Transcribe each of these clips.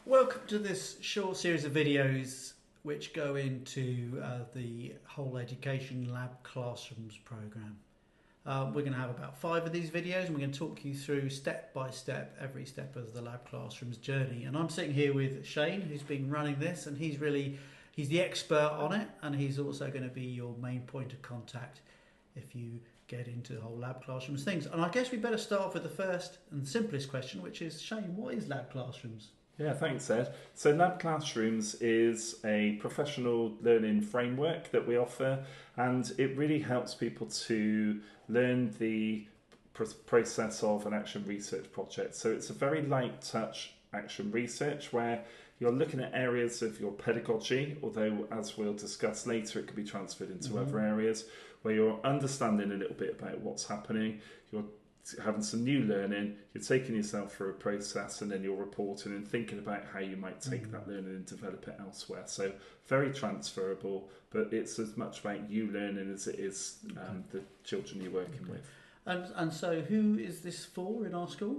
Welcome to this short series of videos which go into the Whole Education Lab Classrooms programme. We're going to have about 5 of these videos and we're going to talk you through step by step every step of the Lab Classrooms journey. And I'm sitting here with Shane, who's been running this, and he's the expert on it, and he's also going to be your main point of contact if you get into the whole Lab Classrooms things. And I guess we better start off with the first and simplest question, which is, Shane, what is Lab Classrooms? Yeah, thanks, Ed. So Lab Classrooms is a professional learning framework that we offer, and it really helps people to learn the process of an action research project. So it's a very light touch action research where you're looking at areas of your pedagogy, although as we'll discuss later, it can be transferred into other areas where you're understanding a little bit about what's happening, you're having some new learning, you're taking yourself through a process, and then you're reporting and thinking about how you might take that learning and develop it elsewhere. So very transferable, but it's as much about you learning as it is the children you're working with. And so who is this for in our school?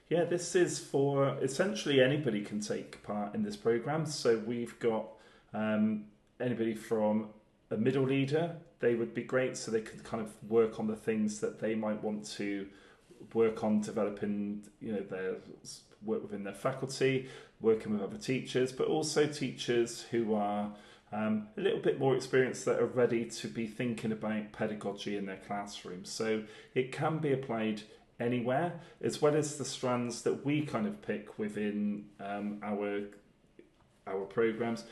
Yeah, this is for essentially anybody can take part in this programme. So we've got anybody from a middle leader, they would be great, so they could kind of work on the things that they might want to work on, developing, their work within their faculty, working with other teachers, but also teachers who are a little bit more experienced that are ready to be thinking about pedagogy in their classroom. So it can be applied anywhere, as well as the strands that we kind of pick within our programmes.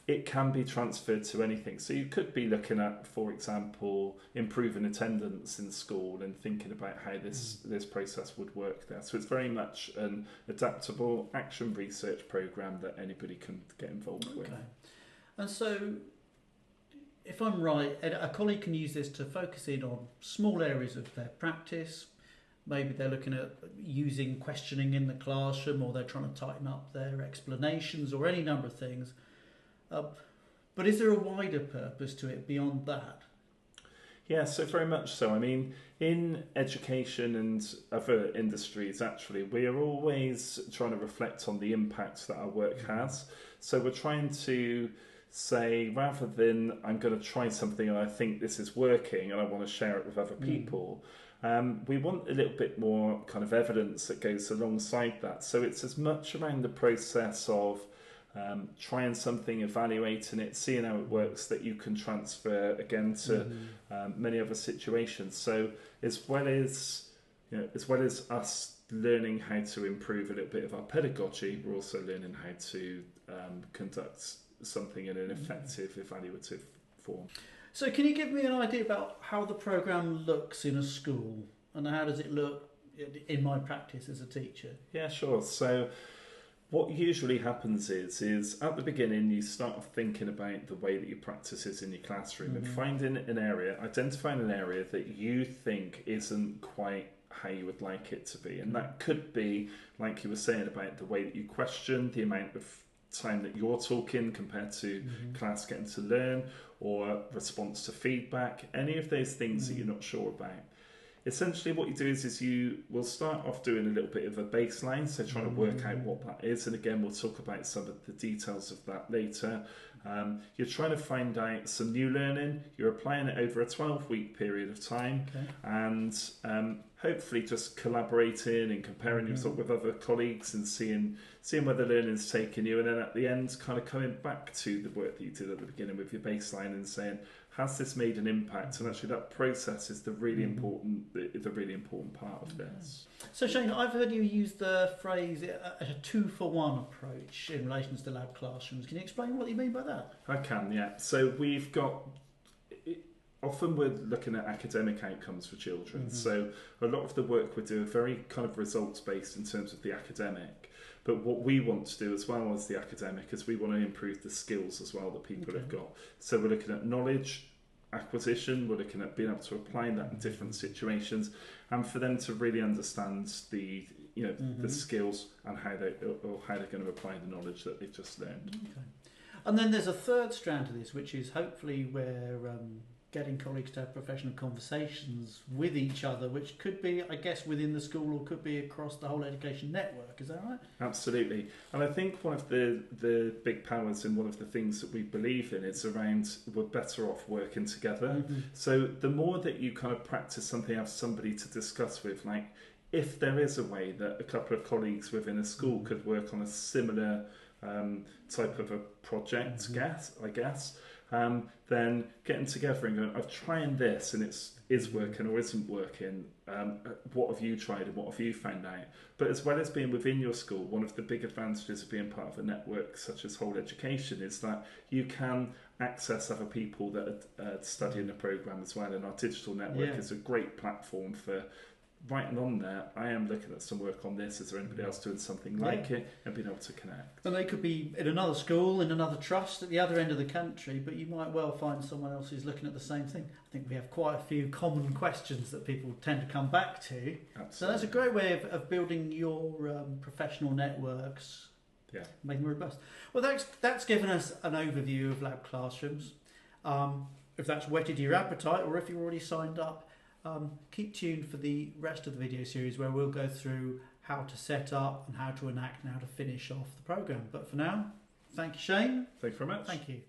It can be transferred to anything. So you could be looking at, for example, improving attendance in school and thinking about how this process would work there. So it's very much an adaptable action research programme that anybody can get involved with. And so, if I'm right, a colleague can use this to focus in on small areas of their practice. Maybe they're looking at using questioning in the classroom, or they're trying to tighten up their explanations, or any number of things. But is there a wider purpose to it beyond that? Yeah, so very much so. I mean, in education and other industries, actually, we are always trying to reflect on the impact that our work has. So we're trying to say, rather than I'm going to try something and I think this is working and I want to share it with other people, we want a little bit more kind of evidence that goes alongside that. So it's as much around the process of trying something, evaluating it, seeing how it works, that you can transfer again to many other situations. So as well as us learning how to improve a little bit of our pedagogy, we're also learning how to conduct something in an effective, evaluative form. So can you give me an idea about how the programme looks in a school, and how does it look in my practice as a teacher? Yeah, sure. So what usually happens is at the beginning you start off thinking about the way that your practice is in your classroom and identifying an area that you think isn't quite how you would like it to be. And that could be, like you were saying, about the way that you question, the amount of time that you're talking compared to class getting to learn, or response to feedback, any of those things that you're not sure about. Essentially what you do is you will start off doing a little bit of a baseline, so trying to work out what that is, and again we'll talk about some of the details of that later. You're trying to find out some new learning, you're applying it over a 12-week period of time, and hopefully just collaborating and comparing yourself with other colleagues and seeing where the learning's taken you, and then at the end kind of coming back to the work that you did at the beginning with your baseline and saying, has this made an impact? And actually that process is the really important part of this. So Shane, I've heard you use the phrase a 2-for-1 approach in relation to the Lab Classrooms. Can you explain what you mean by that? I can, yeah. So we've got, often we're looking at academic outcomes for children. So a lot of the work we do are very kind of results based in terms of the academic. But what we want to do as well as the academic is we want to improve the skills as well that people have got. So we're looking at knowledge acquisition, we're looking at being able to apply that in different situations, and for them to really understand the skills and how they're going to apply the knowledge that they've just learned. And then there's a third strand to this, which is hopefully where getting colleagues to have professional conversations with each other, which could be, I guess, within the school or could be across the whole education network. Is that right? Absolutely. And I think one of the big powers and one of the things that we believe in is around we're better off working together. Mm-hmm. So the more that you kind of practice something, have somebody to discuss with, like if there is a way that a couple of colleagues within a school could work on a similar type of a project, I guess, then getting together and going, I've tried this and is working or isn't working. What have you tried and what have you found out? But as well as being within your school, one of the big advantages of being part of a network such as Whole Education is that you can access other people that are studying the programme as well. And our digital network is a great platform for writing on there, I am looking at some work on this. Is there anybody else doing something like it? And being able to connect. And they could be in another school, in another trust at the other end of the country, but you might well find someone else who's looking at the same thing. I think we have quite a few common questions that people tend to come back to. Absolutely. So that's a great way of building your professional networks, making them robust. Well, that's given us an overview of lab classrooms. If that's whetted your appetite or if you're already signed up, keep tuned for the rest of the video series where we'll go through how to set up and how to enact and how to finish off the programme. But for now, thank you, Shane. Thank you very much. Thank you.